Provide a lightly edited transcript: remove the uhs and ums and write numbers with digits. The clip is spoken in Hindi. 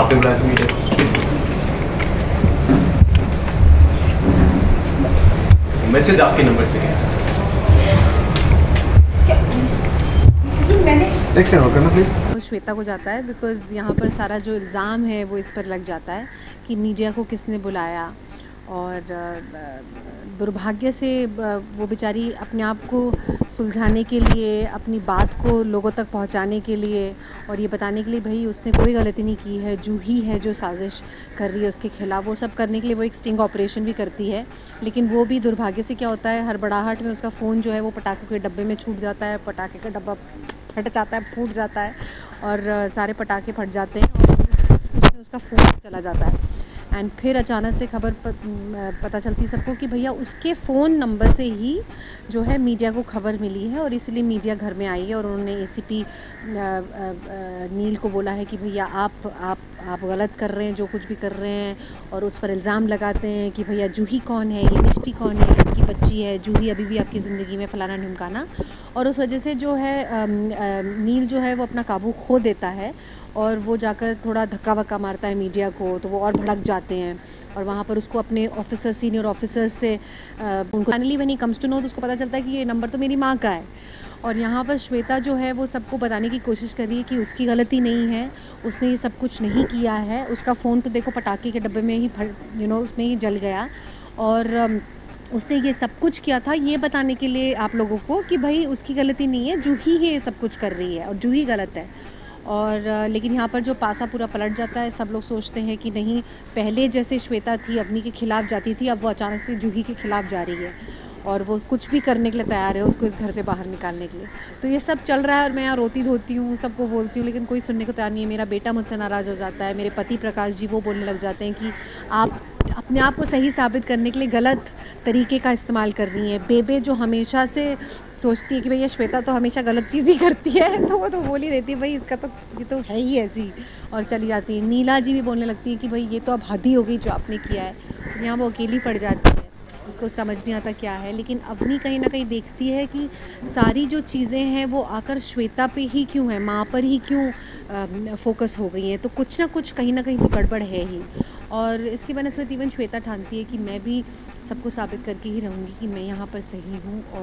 आपने बुलाया था मीडिया? मैसेज आपके नंबर से गया। एक सेकंड करना प्लीज। वो श्वेता को जाता है बिकॉज़ यहाँ पर सारा जो इल्ज़ाम है वो इस पर लग जाता है कि मीडिया को किसने बुलाया, और दुर्भाग्य से वो बेचारी अपने आप को सुलझाने के लिए, अपनी बात को लोगों तक पहुँचाने के लिए और ये बताने के लिए भाई उसने कोई गलती नहीं की है, जूही है जो साजिश कर रही है उसके खिलाफ़, वो सब करने के लिए वो एक स्टिंग ऑपरेशन भी करती है। लेकिन वो भी दुर्भाग्य से क्या होता है, हड़बड़ाहट में उसका फ़ोन जो है वो पटाखे के डब्बे में छूट जाता है, पटाखे का डब्बा फट जाता है, फूट जाता है और सारे पटाखे फट जाते हैं और उसमें उसका फ़ोन चला जाता है। एंड फिर अचानक से खबर पता चलती सबको कि भैया उसके फ़ोन नंबर से ही जो है मीडिया को खबर मिली है, और इसलिए मीडिया घर में आई है और उन्होंने एसीपी नील को बोला है कि भैया आप गलत कर रहे हैं, जो कुछ भी कर रहे हैं, और उस पर इल्ज़ाम लगाते हैं कि भैया जूही कौन है, ये मिष्टी कौन है, आपकी बच्ची है जूही अभी भी आपकी ज़िंदगी में, फलाना ढिमकाना। और उस वजह से जो है नील जो है वो अपना काबू खो देता है और वो जाकर थोड़ा धक्का वक्का मारता है मीडिया को, तो वो और भड़क जाते हैं और वहाँ पर उसको अपने ऑफिसर, सीनियर ऑफिसर्स से उनको finally when he comes to know, तो उसको पता चलता है कि ये नंबर तो मेरी माँ का है। और यहाँ पर श्वेता जो है वो सबको बताने की कोशिश कर रही है कि उसकी गलती नहीं है, उसने ये सब कुछ नहीं किया है, उसका फ़ोन तो देखो पटाखे के डब्बे में ही उसमें ही जल गया, और उसने ये सब कुछ किया था ये बताने के लिए आप लोगों को कि भाई उसकी गलती नहीं है, जूही ही ये सब कुछ कर रही है और जूही गलत है। और लेकिन यहाँ पर जो पासा पूरा पलट जाता है, सब लोग सोचते हैं कि नहीं, पहले जैसे श्वेता थी अवनी के खिलाफ़ जाती थी, अब वो अचानक से जूही के खिलाफ़ जा रही है और वो कुछ भी करने के लिए तैयार है उसको इस घर से बाहर निकालने के लिए। तो ये सब चल रहा है और मैं यहाँ रोती धोती हूँ, सबको बोलती हूँ, लेकिन कोई सुनने को तैयार नहीं है। मेरा बेटा मुझसे नाराज़ हो जाता है, मेरे पति प्रकाश जी वो बोलने लग जाते हैं कि आप अपने आप को सही साबित करने के लिए गलत तरीके का इस्तेमाल कर रही हैं। बेबे जो हमेशा से सोचती है कि भैया श्वेता तो हमेशा गलत चीज़ ही करती है, तो वो तो बोल ही देती है भाई इसका तो ये तो है ही ऐसी, और चली जाती है। नीला जी भी बोलने लगती है कि भाई ये तो अब हद ही हो गई जो आपने किया है। यहाँ वो अकेली पड़ जाती है, उसको समझ नहीं आता क्या है। लेकिन अवनी कहीं ना कहीं देखती है कि सारी जो चीज़ें हैं वो आकर श्वेता पे ही क्यों है, माँ पर ही क्यों फोकस हो गई हैं, तो कुछ ना कुछ कहीं ना कहीं तो गड़बड़ है ही। और इसकी बनस्पत इवन श्वेता ठानती है कि मैं भी सबको साबित करके ही रहूँगी कि मैं यहाँ पर सही हूँ। और